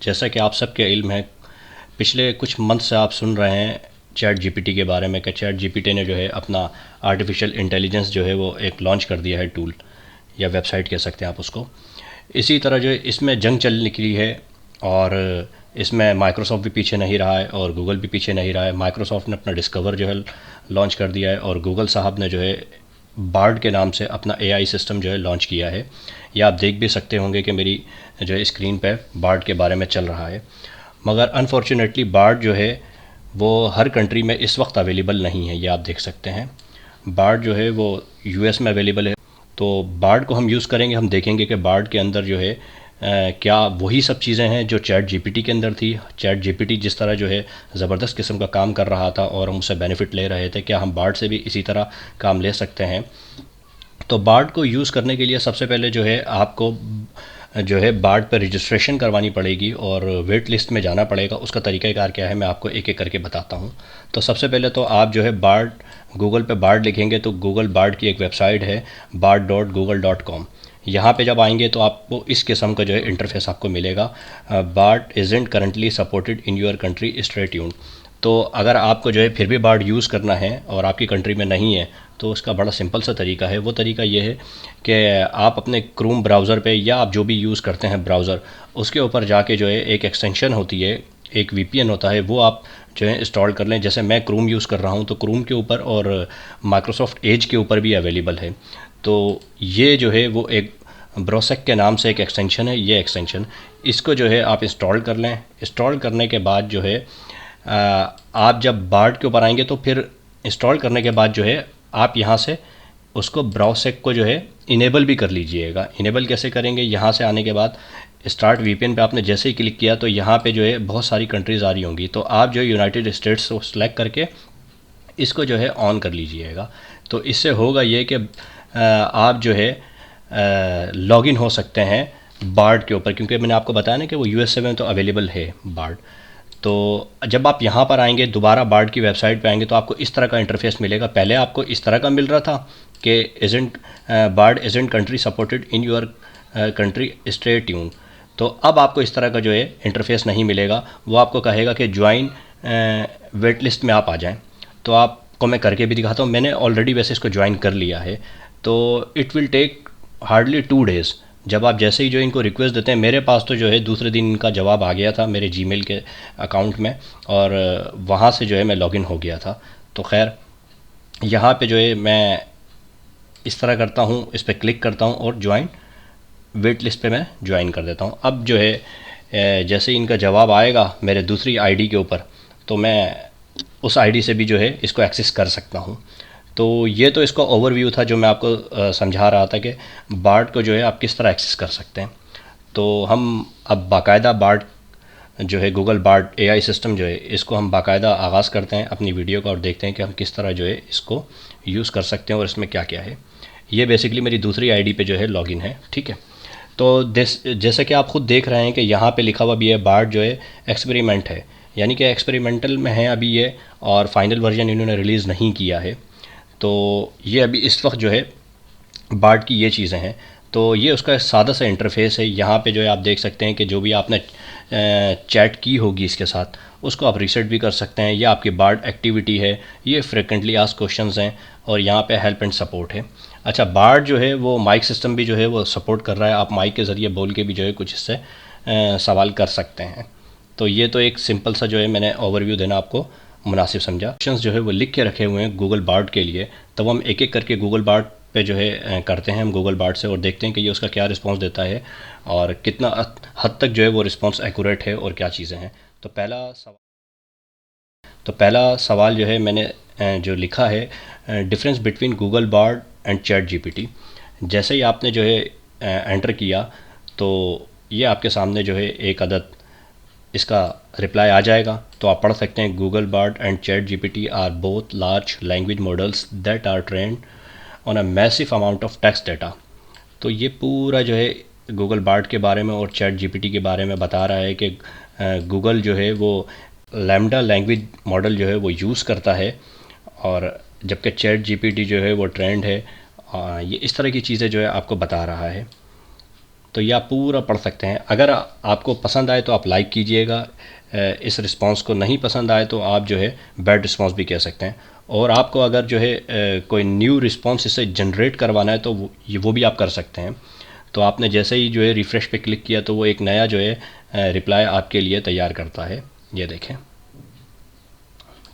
जैसा कि आप सबके इल्म है, पिछले कुछ मंथ से आप सुन रहे हैं चैट जीपीटी के बारे में कि चैट जीपीटी ने जो है अपना आर्टिफिशियल इंटेलिजेंस जो है वो एक लॉन्च कर दिया है, टूल या वेबसाइट कह सकते हैं आप उसको। इसी तरह जो है इसमें जंग चल निकली है और इसमें माइक्रोसॉफ्ट भी पीछे नहीं रहा है और गूगल भी पीछे नहीं रहा है। माइक्रोसॉफ्ट ने अपना डिस्कवर जो है लॉन्च कर दिया है और गूगल साहब ने जो है बार्ड के नाम से अपना एआई सिस्टम जो है लॉन्च किया है। या आप देख भी सकते होंगे कि मेरी जो है स्क्रीन पे बार्ड के बारे में चल रहा है। मगर अनफॉर्चुनेटली बार्ड जो है वो हर कंट्री में इस वक्त अवेलेबल नहीं है। ये आप देख सकते हैं बार्ड जो है वो यूएस में अवेलेबल है। तो बार्ड को हम यूज़ करेंगे, हम देखेंगे कि बार्ड के अंदर जो है क्या वही सब चीज़ें हैं जो चैट जीपीटी के अंदर थी। चैट जीपीटी जिस तरह जो है ज़बरदस्त किस्म का काम कर रहा था और हम उससे बेनिफिट ले रहे थे, क्या हम बार्ड से भी इसी तरह काम ले सकते हैं। तो बार्ड को यूज़ करने के लिए सबसे पहले जो है आपको जो है बार्ड पर रजिस्ट्रेशन करवानी पड़ेगी और वेट लिस्ट में जाना पड़ेगा। उसका तरीक़ाकार क्या है मैं आपको एक एक करके बताता हूँ। तो सबसे पहले तो आप जो है बार्ड गूगल पे बार्ड लिखेंगे तो गूगल बार्ड की एक वेबसाइट है bard.google.com। यहाँ पे जब आएंगे तो आपको इस किस्म का जो है इंटरफेस आपको मिलेगा। Bard isn't currently supported in your country, stay tuned. तो अगर आपको जो है फिर भी बार्ड यूज़ करना है और आपकी कंट्री में नहीं है तो उसका बड़ा सिंपल सा तरीका है। वो तरीका ये है कि आप अपने क्रोम ब्राउज़र पे या आप जो भी यूज़ करते हैं ब्राउज़र, उसके ऊपर जाके जो है एक एक्सटेंशन होती है, एक वीपीएन होता है, वो आप जो है इंस्टॉल कर लें। जैसे मैं क्रोम यूज़ कर रहा हूँ तो क्रोम के ऊपर और माइक्रोसॉफ्ट एज के ऊपर भी अवेलेबल है। तो ये जो है वो एक ब्रोसेक के नाम से एक एक्सटेंशन है। ये एक्सटेंशन इसको जो है आप इंस्टॉल कर लें। इंस्टॉल करने के बाद जो है आप जब बार्ड के ऊपर आएंगे तो फिर इंस्टॉल करने के बाद जो है आप यहाँ से उसको ब्राउसेक को जो है इनेबल भी कर लीजिएगा। इनेबल कैसे करेंगे, यहाँ से आने के बाद स्टार्ट वीपीएन पे आपने जैसे ही क्लिक किया तो यहाँ पे जो है बहुत सारी कंट्रीज़ आ रही होंगी। तो आप जो है यूनाइटेड स्टेट्स को सिलेक्ट करके इसको जो है ऑन कर लीजिएगा। तो इससे होगा ये कि आप जो है लॉगिन हो सकते हैं बार्ड के ऊपर, क्योंकि मैंने आपको बताया ना कि वो यूएसए में तो अवेलेबल है बार्ड। तो जब आप यहाँ पर आएंगे दोबारा बार्ड की वेबसाइट पे आएंगे तो आपको इस तरह का इंटरफेस मिलेगा। पहले आपको इस तरह का मिल रहा था कि isn't Bard isn't country supported in your country, stay tune. तो अब आपको इस तरह का जो है इंटरफेस नहीं मिलेगा। वो आपको कहेगा कि ज्वाइन वेट लिस्ट में आप आ जाएं। तो आपको मैं करके भी दिखाता हूँ। मैंने ऑलरेडी वैसे इसको ज्वाइन कर लिया है। तो it will take hardly 2 days. जब आप जैसे ही जो इनको रिक्वेस्ट देते हैं, मेरे पास तो जो है दूसरे दिन इनका जवाब आ गया था मेरे जीमेल के अकाउंट में और वहाँ से जो है मैं लॉगिन हो गया था। तो खैर यहाँ पे जो है मैं इस तरह करता हूँ, इस पर क्लिक करता हूँ और ज्वाइन वेट लिस्ट पे मैं ज्वाइन कर देता हूँ। अब जो है जैसे ही इनका जवाब आएगा मेरे दूसरी आईडी के ऊपर तो मैं उस आईडी से भी जो है इसको एक्सेस कर सकता हूँ। तो ये तो इसका ओवरव्यू था जो मैं आपको समझा रहा था कि बार्ड को जो है आप किस तरह एक्सेस कर सकते हैं। तो हम अब बाकायदा बार्ड जो है गूगल बार्ड एआई सिस्टम जो है इसको हम बाकायदा आगाज़ करते हैं अपनी वीडियो का और देखते हैं कि हम किस तरह जो है इसको यूज़ कर सकते हैं और इसमें क्या क्या है। ये बेसिकली मेरी दूसरी आईडी पे जो है लॉगिन है, ठीक है। तो जैसे कि आप खुद देख रहे हैं कि यहाँ पे लिखा हुआ भी है बार्ड जो है एक्सपेरिमेंट है, यानी कि एक्सपेरिमेंटल में है अभी ये और फाइनल वर्जन इन्होंने रिलीज़ नहीं किया है। तो ये अभी इस वक्त जो है बार्ड की ये चीज़ें हैं। तो ये उसका सादा सा इंटरफेस है। यहाँ पे जो है आप देख सकते हैं कि जो भी आपने चैट की होगी इसके साथ उसको आप रीसेट भी कर सकते हैं। ये आपकी बार्ड एक्टिविटी है, ये फ्रिक्वेंटली आस्क्ड क्वेश्चंस हैं और यहाँ पे हेल्प एंड सपोर्ट है। अच्छा, बार्ड जो है वो माइक सिस्टम भी जो है वो सपोर्ट कर रहा है। आप माइक के ज़रिए बोल के भी जो है कुछ इससे सवाल कर सकते हैं। तो ये तो एक सिंपल सा जो है मैंने ओवरव्यू देना आपको मुनासिब समझा। ऑप्शंस जो है वो लिख के रखे हुए हैं गूगल बार्ड के लिए। तब हम एक एक करके गूगल बार्ड पे जो है करते हैं हम गूगल बार्ड से और देखते हैं कि ये उसका क्या रिस्पांस देता है और कितना हद तक जो है वो रिस्पांस एक्यूरेट है और क्या चीज़ें हैं। तो पहला सवाल जो है मैंने जो लिखा है difference between Google Bard and chat GPT. जैसे ही आपने जो है एंटर किया तो ये आपके सामने जो है एक अदद इसका रिप्लाई आ जाएगा। तो आप पढ़ सकते हैं Google Bard and chat GPT are both large language models that are trained on a massive amount of text data. तो ये पूरा जो है गूगल बार्ड के बारे में और चैट जीपीटी के बारे में बता रहा है कि गूगल जो है वो लैम्डा लैंग्वेज मॉडल जो है वो यूज़ करता है और जबकि चैट जीपीटी जो है वो ट्रेंड है। ये इस तरह की चीज़ें जो है आपको बता रहा है। तो ये आप पूरा पढ़ सकते हैं। अगर आपको पसंद आए तो आप लाइक कीजिएगा, इस रिस्पांस को नहीं पसंद आए तो आप जो है बैड रिस्पांस भी कह सकते हैं। और आपको अगर जो है कोई न्यू रिस्पांस इससे जनरेट करवाना है तो वो भी आप कर सकते हैं। तो आपने जैसे ही जो है रिफ़्रेश पे क्लिक किया तो वो एक नया जो है रिप्लाई आपके लिए तैयार करता है। ये देखें,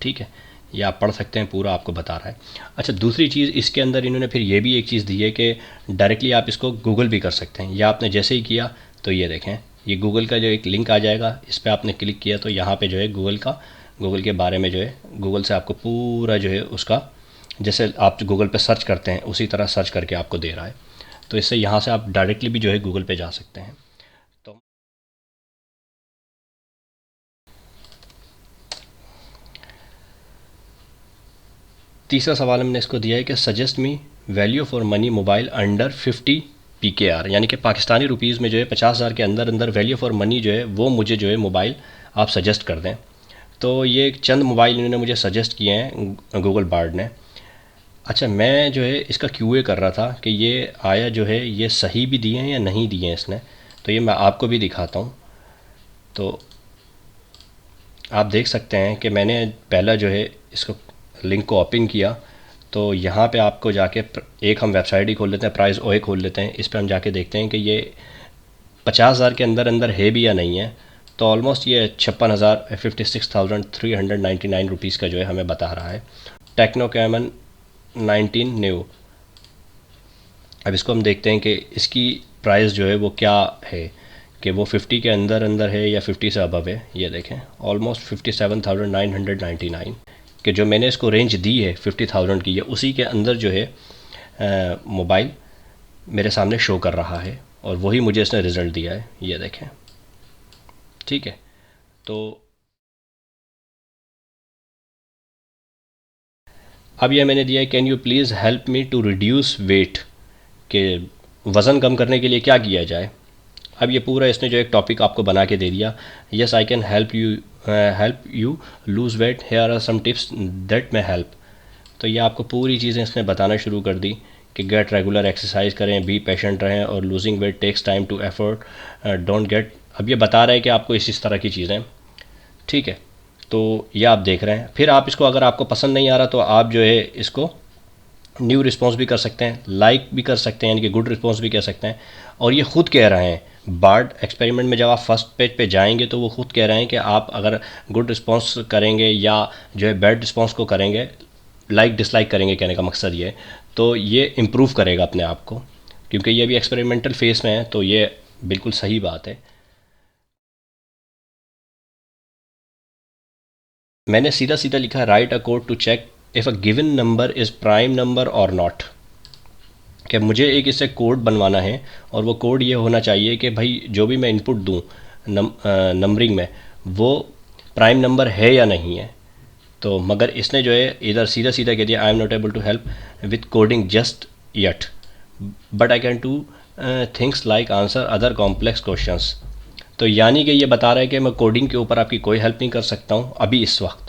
ठीक है, ये आप पढ़ सकते हैं, पूरा आपको बता रहा है। अच्छा, दूसरी चीज़ इसके अंदर इन्होंने फिर ये भी एक चीज़ दी है कि डायरेक्टली आप इसको गूगल भी कर सकते हैं। या आपने जैसे ही किया तो ये देखें, ये गूगल का जो एक लिंक आ जाएगा, इस पर आपने क्लिक किया तो यहाँ पे जो है गूगल के बारे में जो है गूगल से आपको पूरा जो है उसका, जैसे आप गूगल पे सर्च करते हैं उसी तरह सर्च करके आपको दे रहा है। तो इससे यहाँ से आप डायरेक्टली भी जो है गूगल पे जा सकते हैं। तो तीसरा सवाल हमने इसको दिया है कि suggest me value for money mobile under 50 PKR, यानी कि पाकिस्तानी रुपीज़ में जो है 50,000 के अंदर अंदर वैल्यू फॉर मनी जो है वो मुझे जो है मोबाइल आप सजेस्ट कर दें। तो ये चंद मोबाइल इन्होंने मुझे सजेस्ट किए हैं गूगल बार्ड ने। अच्छा, मैं जो है इसका QA कर रहा था कि ये आया जो है ये सही भी दिए हैं या नहीं दिए हैं इसने। तो ये मैं आपको भी दिखाता हूँ। तो आप देख सकते हैं कि मैंने पहला जो है इसको लिंक को ओपन किया तो यहाँ पे आपको जाके एक हम वेबसाइट ही खोल लेते हैं, प्राइस ओए खोल लेते हैं। इस पर हम जाके देखते हैं कि ये 50,000 के अंदर अंदर है भी या नहीं है। तो ऑलमोस्ट ये 56,000 रुपीज़ का जो है हमें बता रहा है। Techno caiman 19 new. अब इसको हम देखते हैं कि इसकी प्राइस जो है वो क्या है, कि वो 50 के अंदर अंदर है या 50 से अबव है। ये देखें, ऑलमोस्ट 57,999 कि जो मैंने इसको रेंज दी है 50,000 की, है उसी के अंदर जो है मोबाइल मेरे सामने शो कर रहा है और वही मुझे इसने रिज़ल्ट दिया है। ये देखें, ठीक है। तो अब यह मैंने दिया है, can you please help me to reduce weight, कि वज़न कम करने के लिए क्या किया जाए। अब ये पूरा इसने जो एक टॉपिक आपको बना के दे दिया। Yes I can help you lose weight, here are some tips that may help. तो ये आपको पूरी चीज़ें इसने बताना शुरू कर दी कि गेट रेगुलर एक्सरसाइज करें, बी पेशेंट रहें, और losing weight takes time to effort, don't get. अब ये बता रहे हैं कि आपको इस तरह की चीज़ें, ठीक है। तो ये आप देख रहे हैं। फिर आप इसको, अगर आपको पसंद नहीं आ रहा तो आप जो है इसको न्यू रिस्पॉन्स भी कर सकते हैं, लाइक भी कर सकते हैं, यानी कि गुड रिस्पॉन्स भी कह सकते हैं। और ये खुद कह रहे हैं बार्ड एक्सपेरिमेंट में, जब आप फर्स्ट पेज पे जाएंगे तो वो खुद कह रहे हैं कि आप अगर गुड रिस्पॉन्स करेंगे या जो है बैड रिस्पॉन्स को करेंगे, लाइक डिसलाइक करेंगे, कहने का मकसद ये है, तो ये इम्प्रूव करेगा अपने आप को। क्योंकि ये भी एक्सपेरिमेंटल फेस में है तो ये बिल्कुल सही बात है। मैंने सीधा सीधा लिखा है, write a code to check if a given number is prime number और नॉट। कि मुझे एक इससे कोड बनवाना है और वो कोड ये होना चाहिए कि भाई जो भी मैं इनपुट दूँ नंबरिंग में, वो प्राइम नंबर है या नहीं है। तो मगर इसने जो है इधर सीधा सीधा कह दिया, I am not able to help with coding just yet, but I can do things like answer other complex questions. तो यानी कि ये बता रहा है कि मैं कोडिंग के ऊपर आपकी कोई हेल्प नहीं कर सकता हूँ अभी इस वक्त।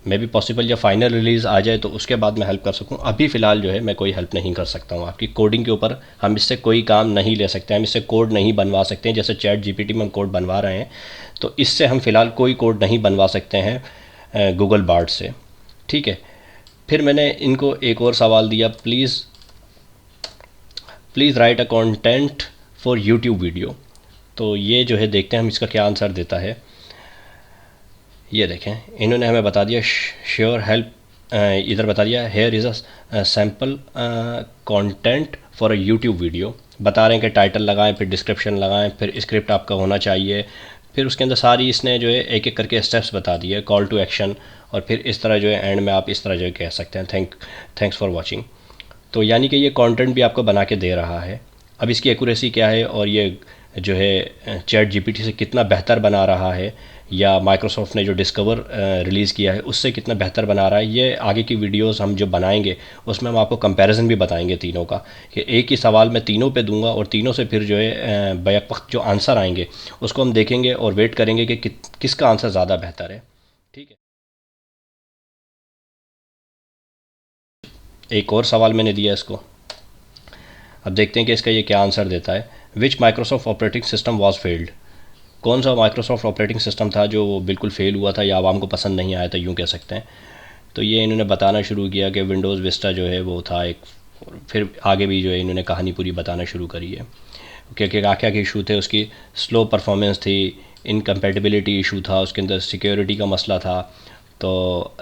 मे भी पॉसिबल जब फाइनल रिलीज़ आ जाए तो उसके बाद मैं हेल्प कर सकूँ, अभी फ़िलहाल जो है मैं कोई हेल्प नहीं कर सकता हूँ आपकी कोडिंग के ऊपर। हम इससे कोई काम नहीं ले सकते, हम इससे कोड नहीं बनवा सकते हैं। जैसे चैट जीपीटी में हम कोड बनवा रहे हैं, तो इससे हम फ़िलहाल कोई कोड नहीं बनवा सकते हैं गूगल बार्ड से, ठीक है। फिर मैंने इनको एक और सवाल दिया, please write a content for YouTube video. तो ये जो है देखते हैं हम इसका क्या आंसर देता है। ये देखें, इन्होंने हमें बता दिया श्योर हेल्प, इधर बता दिया here is a sample content for a YouTube video. बता रहे हैं कि टाइटल लगाएं, फिर डिस्क्रिप्शन लगाएं, फिर स्क्रिप्ट आपका होना चाहिए, फिर उसके अंदर सारी इसने जो है एक एक करके स्टेप्स बता दिए, कॉल टू एक्शन, और फिर इस तरह जो है एंड में आप इस तरह जो है कह सकते हैं थैंक्स फॉर वॉचिंग। तो यानी कि ये कंटेंट भी आपको बना के दे रहा है। अब इसकी एक्यूरेसी क्या है और ये जो है चैट जीपीटी से कितना बेहतर बना रहा है, या माइक्रोसॉफ्ट ने जो डिस्कवर रिलीज़ किया है उससे कितना बेहतर बना रहा है, ये आगे की वीडियोस हम जो बनाएंगे उसमें हम आपको कंपैरिजन भी बताएंगे तीनों का, कि एक ही सवाल मैं तीनों पे दूंगा और तीनों से फिर जो है बैक वक्त जो आंसर आएंगे उसको हम देखेंगे और वेट करेंगे कि किसका आंसर ज़्यादा बेहतर है, ठीक है। एक और सवाल मैंने दिया इसको, अब देखते हैं कि इसका ये क्या आंसर देता है। Which Microsoft operating system was failed, कौन सा माइक्रोसॉफ्ट ऑपरेटिंग सिस्टम था जो बिल्कुल फेल हुआ था या आवाम को पसंद नहीं आया था, यूँ कह सकते हैं। तो ये इन्होंने बताना शुरू किया कि विंडोज़ विस्टा जो है वो था एक, फिर आगे भी जो है इन्होंने कहानी पूरी बताना शुरू करी है कि क्या क्या इशू थे। उसकी स्लो परफॉर्मेंस थी, इनकम्पेटिबिलिटी इशू था, उसके अंदर सिक्योरिटी का मसला था, तो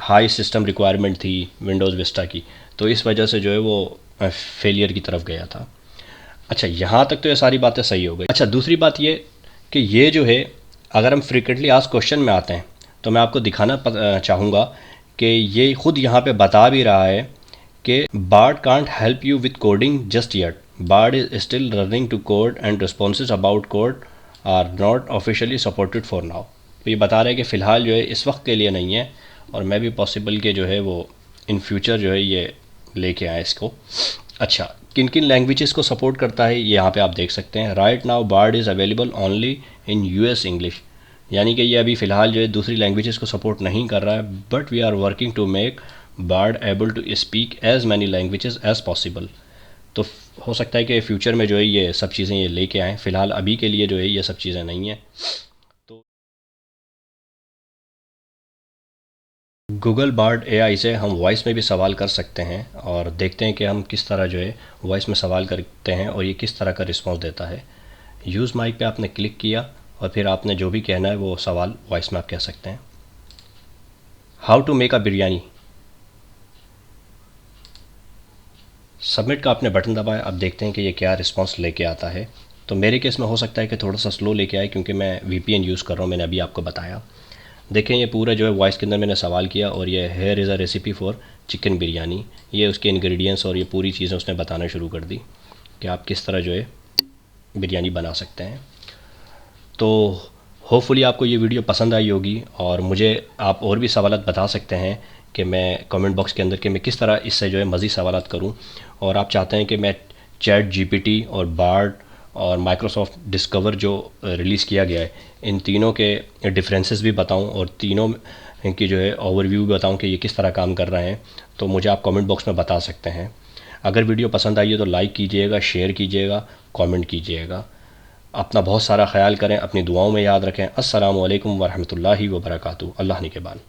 हाई सिस्टम रिक्वायरमेंट थी विंडोज़ विस्टा की, तो इस वजह से जो है वो फेलियर की तरफ गया था। अच्छा, यहाँ तक तो ये सारी बातें सही हो गई। अच्छा, दूसरी बात ये कि ये जो है, अगर हम फ्रीक्वेंटली आस्क्ड क्वेश्चन में आते हैं तो मैं आपको दिखाना चाहूँगा कि ये खुद यहाँ पे बता भी रहा है कि Bard can't help you with coding just yet, Bard is still learning to code and responses about code are not officially supported for now. तो ये बता रहा है कि फ़िलहाल जो है इस वक्त के लिए नहीं है, और मैं भी पॉसिबल के जो है वो इन फ्यूचर जो है ये लेके आए इसको। अच्छा, किन किन लैंग्वेजेस को सपोर्ट करता है ये यहाँ पे आप देख सकते हैं। Right now Bard is available only in US English, यानी कि ये अभी फ़िलहाल जो है दूसरी लैंग्वेजेस को सपोर्ट नहीं कर रहा है, but we are working to make Bard able to speak as many languages as possible. तो हो सकता है कि फ्यूचर में जो है ये सब चीज़ें ये लेके आएँ, फ़िलहाल अभी के लिए जो है ये सब चीज़ें नहीं हैं। तो गूगल बार्ड एआई से हम वॉइस में भी सवाल कर सकते हैं, और देखते हैं कि हम किस तरह जो है वॉइस में सवाल करते हैं और ये किस तरह का रिस्पॉन्स देता है। यूज़ माइक पे आपने क्लिक किया और फिर आपने जो भी कहना है वो सवाल वॉइस में आप कह सकते हैं। How to make a biryani, submit का आपने बटन दबाया। अब देखते हैं कि ये क्या रिस्पांस लेके आता है। तो मेरे केस में हो सकता है कि थोड़ा सा स्लो लेके आए, क्योंकि मैं वीपीएन यूज़ कर रहा हूँ, मैंने अभी आपको बताया। देखें, ये पूरा जो है वॉइस के अंदर मैंने सवाल किया, और ये here is a recipe for chicken biryani, ये उसके इंग्रेडिएंट्स और ये पूरी चीज़ें उसने बताना शुरू कर दी कि आप किस तरह जो है बिरयानी बना सकते हैं। तो होपफुली आपको ये वीडियो पसंद आई होगी, और मुझे आप और भी सवालात बता सकते हैं कि मैं कमेंट बॉक्स के अंदर कि मैं किस तरह इससे जो है मज़ीद सवालात करूं। और आप चाहते हैं कि मैं चैट जीपीटी और बार्ड और माइक्रोसॉफ्ट डिस्कवर जो रिलीज़ किया गया है, इन तीनों के डिफरेंसेस भी बताऊं, और तीनों की जो है ओवरव्यू भी बताऊं कि ये किस तरह काम कर रहे हैं, तो मुझे आप कमेंट बॉक्स में बता सकते हैं। अगर वीडियो पसंद आई है तो लाइक कीजिएगा, शेयर कीजिएगा, कमेंट कीजिएगा। अपना बहुत सारा ख्याल करें, अपनी दुआओं में याद रखें। अस्सलामु अलैकुम वरहमतुल्लाहि वबरकातुहू। अल्लाह निगहबान।